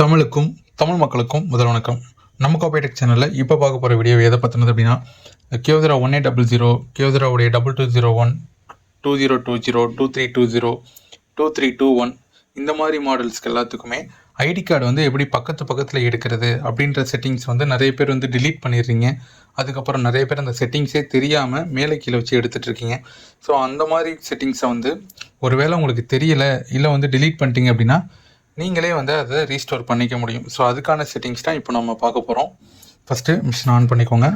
தமிழுக்கும் தமிழ் மக்களுக்கும் முதல் வணக்கம். நம்ம கோபைடெக் சேனலில் இப்போ பார்க்க போகிற வீடியோ எதை பற்றினது அப்படின்னா, Kyocera 1800, Kyocera-உடைய 2201, 2020, 2320, 2321 இந்த மாதிரி மாடல்ஸ்க்கு எல்லாத்துக்குமே ஐடி கார்டு வந்து எப்படி பக்கத்தில் எடுக்கிறது அப்படின்ற செட்டிங்ஸ் வந்து நிறைய பேர் வந்து டிலீட் பண்ணிடுறீங்க. அதுக்கப்புறம் நிறைய பேர் அந்த செட்டிங்ஸே தெரியாமல் மேலே கீழே வச்சு எடுத்துகிட்ருக்கீங்க. ஸோ அந்த மாதிரி செட்டிங்ஸை வந்து ஒருவேளை உங்களுக்கு தெரியலை இல்லை வந்து டிலீட் பண்ணிட்டீங்க அப்படின்னா நீங்களே வந்து அதை ரீஸ்டோர் பண்ணிக்க முடியும். ஸோ அதுக்கான செட்டிங்ஸ் தான் இப்போ நம்ம பார்க்க போகிறோம். ஃபஸ்ட்டு மிஷின் ஆன் பண்ணிக்கோங்க.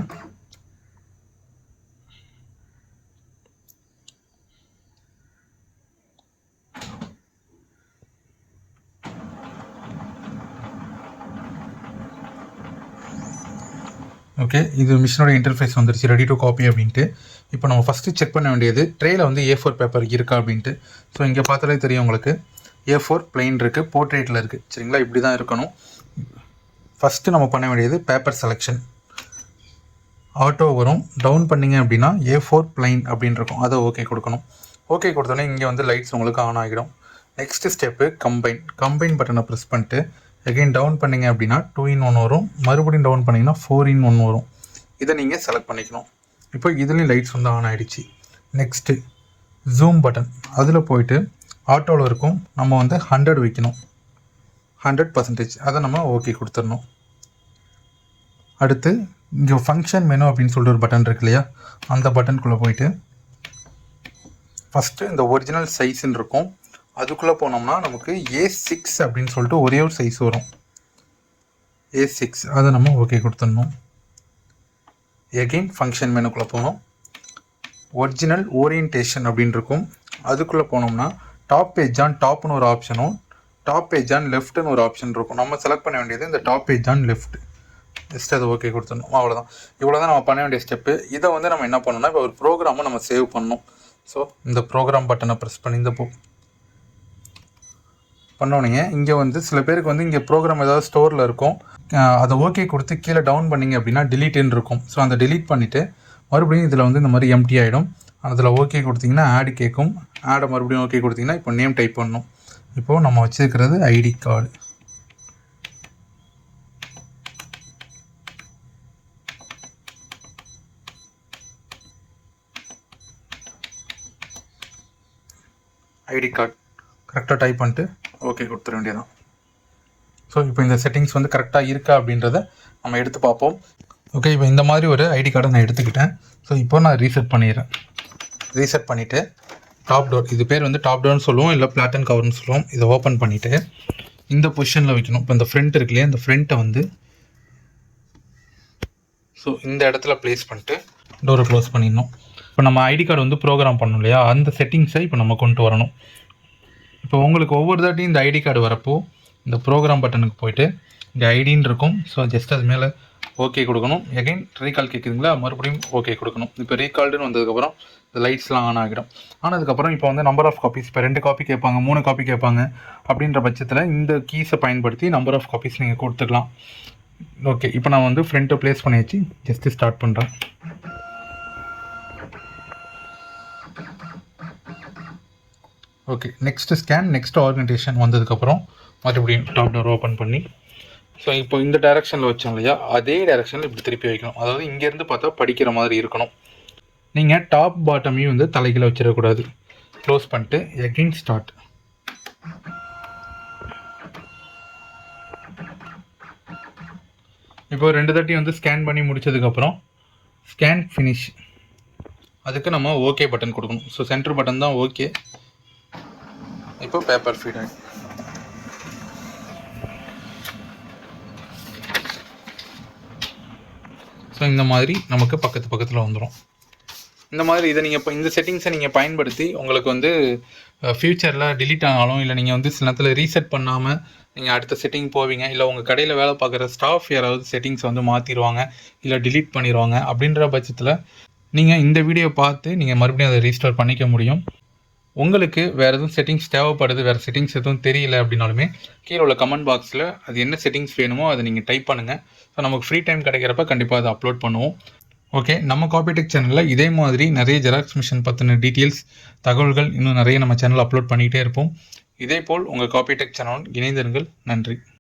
ஓகே, இது மிஷினோட இன்டர்ஃபேஸ் வந்துருச்சு, ரெடி டு காப்பி அப்படின்ட்டு. இப்போ நம்ம ஃபஸ்ட்டு செக் பண்ண வேண்டியது ட்ரேயில் வந்து A4 பேப்பர் இருக்கா அப்படின்ட்டு. ஸோ இங்கே பார்த்தாலே தெரியும் உங்களுக்கு, A4 பிளைன் இருக்குது, போர்ட்ரேட்டில் இருக்குது. சரிங்களா, இப்படி தான் இருக்கணும். ஃபஸ்ட்டு நம்ம பண்ண வேண்டியது பேப்பர் செலெக்ஷன். ஆட்டோ வரும், டவுன் பண்ணிங்க அப்படின்னா A4 பிளைன் அப்படின்னு இருக்கும், அதை ஓகே கொடுக்கணும். ஓகே கொடுத்தோன்னே இங்கே வந்து லைட்ஸ் உங்களுக்கு ஆன் ஆகிடும். நெக்ஸ்ட் ஸ்டெப்பு கம்பைன் பட்டனை ப்ரெஸ் பண்ணிட்டு எகைன் டவுன் பண்ணிங்க அப்படின்னா 2-in-1 வரும். மறுபடியும் டவுன் பண்ணிங்கன்னா 4-in-1 வரும். இதை நீங்கள் செலக்ட் பண்ணிக்கணும். இப்போ இதுலேயும் லைட்ஸ் வந்து ஆன் ஆகிடுச்சு. நெக்ஸ்ட்டு ஜூம் பட்டன், அதில் போயிட்டு ஆட்டோவில் இருக்கும், நம்ம வந்து 100 வைக்கணும், 100%. அதை நம்ம ஓகே கொடுத்துடணும். அடுத்து இங்கே ஃபங்க்ஷன் மெனு அப்படின்னு சொல்லிட்டு ஒரு பட்டன் இருக்கு இல்லையா, அந்த பட்டனுக்குள்ளே போயிட்டு ஃபஸ்ட்டு இந்த ஒரிஜினல் சைஸ்ன்னு இருக்கும், அதுக்குள்ளே போனோம்னா நமக்கு A6 அப்படின்னு சொல்லிட்டு ஒரே ஒரு சைஸ் வரும், A6. அதை நம்ம ஓகே கொடுத்துடணும். எகெயின் ஃபங்க்ஷன் மெனுக்குள்ளே போகணும், ஒரிஜினல் ஓரியன்டேஷன் அப்படின்னு இருக்கும், அதுக்குள்ளே போனோம்னா டாப் பேஜ் ஆன் டாப்னு ஒரு ஆப்ஷனும் டாப் பேஜ் ஆன் லெஃப்ட்னு ஒரு ஆப்ஷன் இருக்கும். நம்ம செலக்ட் பண்ண வேண்டியது இந்த top page on left. Just அதை ஓகே கொடுத்துடணும், அவ்வளோதான். இவ்வளோ தான் நம்ம பண்ண வேண்டிய ஸ்டெப்பு. இதை வந்து நம்ம என்ன பண்ணணும்னா, இப்போ ஒரு ப்ரோக்ராமை நம்ம சேவ் பண்ணணும். ஸோ இந்த ப்ரோக்ராம் பட்டனை ப்ரெஸ் பண்ணி இந்த பண்ணோன்னே இங்கே வந்து சில பேருக்கு வந்து இங்கே ப்ரோக்ராம் ஏதாவது ஸ்டோரில் இருக்கும், அதை ஓகே கொடுத்து கீழே டவுன் பண்ணிங்க அப்படின்னா டிலீட்டுன்னு இருக்கும். ஸோ அந்த டிலீட் பண்ணிவிட்டு மறுபடியும் இதில் வந்து இந்த மாதிரி எம்டி ஆகிடும். அதில் ஓகே கொடுத்திங்கன்னா ஆட் கேட்கும், ஆடை மறுபடியும் ஓகே கொடுத்திங்கன்னா இப்போ நேம் டைப் பண்ணணும். இப்போது நம்ம வச்சுருக்கிறது ஐடி கார்டு. ஐடி கார்டு கரெக்டாக டைப் பண்ணிட்டு ஓகே கொடுத்துட வேண்டியதான். ஸோ இப்போ இந்த செட்டிங்ஸ் வந்து கரெக்டாக இருக்கா அப்படின்றத நம்ம எடுத்து பார்ப்போம். ஓகே, இப்போ இந்த மாதிரி ஒரு ஐடி கார்டை நான் எடுத்துக்கிட்டேன். ஸோ இப்போ நான் ரீசெட் பண்ணிடுறேன். ரீசெட் பண்ணிவிட்டு டாப் டோர், இது பேர் வந்து டாப் டோர்னு சொல்லுவோம், இல்லை பிளாட்டன் கவர்னு சொல்லுவோம். இதை ஓப்பன் பண்ணிவிட்டு இந்த பொசிஷனில் வைக்கணும். இப்போ இந்த ஃப்ரண்ட் இருக்கு இல்லையா, இந்த ஃப்ரண்ட்டை வந்து ஸோ இந்த இடத்துல ப்ளேஸ் பண்ணிட்டு டோரை க்ளோஸ் பண்ணிடணும். இப்போ நம்ம ஐடி கார்டு வந்து ப்ரோக்ராம் பண்ணணும் இல்லையா, அந்த செட்டிங்ஸை இப்போ நம்ம கொண்டு வரணும். இப்போ உங்களுக்கு ஒவ்வொரு தாட்டியும் இந்த ஐடி கார்டு வரப்போ இந்த ப்ரோக்ராம் பட்டனுக்கு போயிட்டு இங்கே ஐடின்னு இருக்கும். ஸோ ஜஸ்ட் அது மேலே ஓகே கொடுக்கணும். எகைன் ரீகால் கேட்குதுங்களா, மறுபடியும் ஓகே கொடுக்கணும். இப்போ ரீகால்டுன்னு வந்ததுக்கப்புறம் இந்த லைட்ஸ்லாம் ஆன் ஆகிடும். ஆனதுக்கப்புறம் இப்போ வந்து நம்பர் ஆஃப் காப்பீஸ், இப்போ 2 காப்பி கேட்பாங்க, 3 காப்பி கேட்பாங்க. அப்படின்ற பட்சத்தில் இந்த கீஸை பயன்படுத்தி நம்பர் ஆஃப் காப்பீஸ் நீங்கள் கொடுத்துக்கலாம். ஓகே, இப்போ நான் வந்து ஃப்ரண்ட்டை ப்ளேஸ் பண்ணி வச்சு ஜஸ்ட்டு ஸ்டார்ட் பண்ணுறேன். Okay, next scan, next organisation வந்ததுக்கப்புறம் மறுபடியும் டாப் டோர் ஓப்பன் பண்ணி ஸோ இப்போ இந்த டைரெக்ஷனில் வச்சோம் இல்லையா, அதே டைரெக்ஷனில் இப்படி திருப்பி வைக்கணும். அதாவது இங்கேருந்து பார்த்தா படிக்கிற மாதிரி இருக்கணும். நீங்கள் டாப் பாட்டமையும் வந்து தலைகீழ வச்சிடக்கூடாது. க்ளோஸ் பண்ணிட்டு எகைன் ஸ்டார்ட். இப்போ 2 தாட்டி வந்து ஸ்கேன் பண்ணி முடிச்சதுக்கப்புறம் ஸ்கேன் ஃபினிஷ், அதுக்கு நம்ம ஓகே பட்டன் கொடுக்கணும். ஸோ சென்டர் பட்டன் தான் ஓகே. இப்போ பேப்பர் ஃபீட் ஆகிடும். ஸோ இந்த மாதிரி நமக்கு பக்கத்தில் வந்துடும். இந்த மாதிரி இதை நீங்கள் இப்போ இந்த செட்டிங்ஸை நீங்கள் பயன்படுத்தி உங்களுக்கு வந்து ஃப்யூச்சரில் டிலீட் ஆனாலும், இல்லை நீங்கள் வந்து சில நேரத்தில் ரீசெட் பண்ணாமல் நீங்கள் அடுத்த செட்டிங் போவீங்க, இல்லை உங்கள் கடையில் வேலை பார்க்குற ஸ்டாஃப் யாராவது செட்டிங்ஸ் வந்து மாற்றிடுவாங்க, இல்லை டிலீட் பண்ணிடுவாங்க. அப்படின்ற பட்சத்தில் நீங்கள் இந்த வீடியோ பார்த்து நீங்கள் மறுபடியும் அதை ரீஸ்டோர் பண்ணிக்க முடியும். உங்களுக்கு வேறு எதுவும் செட்டிங்ஸ் தேவைப்படுது, வேறு செட்டிங்ஸ் எதுவும் தெரியல அப்படின்னாலுமே கீழே உள்ள கமெண்ட் பாக்ஸில் அது என்ன செட்டிங்ஸ் வேணுமோ அதை நீங்கள் டைப் பண்ணுங்கள். ஸோ நமக்கு ஃப்ரீ டைம் கிடைக்கிறப்ப கண்டிப்பாக அதை அப்லோட் பண்ணுவோம். ஓகே, நம்ம கோபைடெக் சேனலில் இதே மாதிரி நிறைய ஜெராக்ஸ் மிஷின் பற்றின டீட்டெயில்ஸ், தகவல்கள் இன்னும் நிறைய நம்ம சேனல் அப்லோட் பண்ணிகிட்டே இருப்போம். இதேபோல் உங்கள் கோபைடெக் சேனல் இணைந்திருங்கள். நன்றி.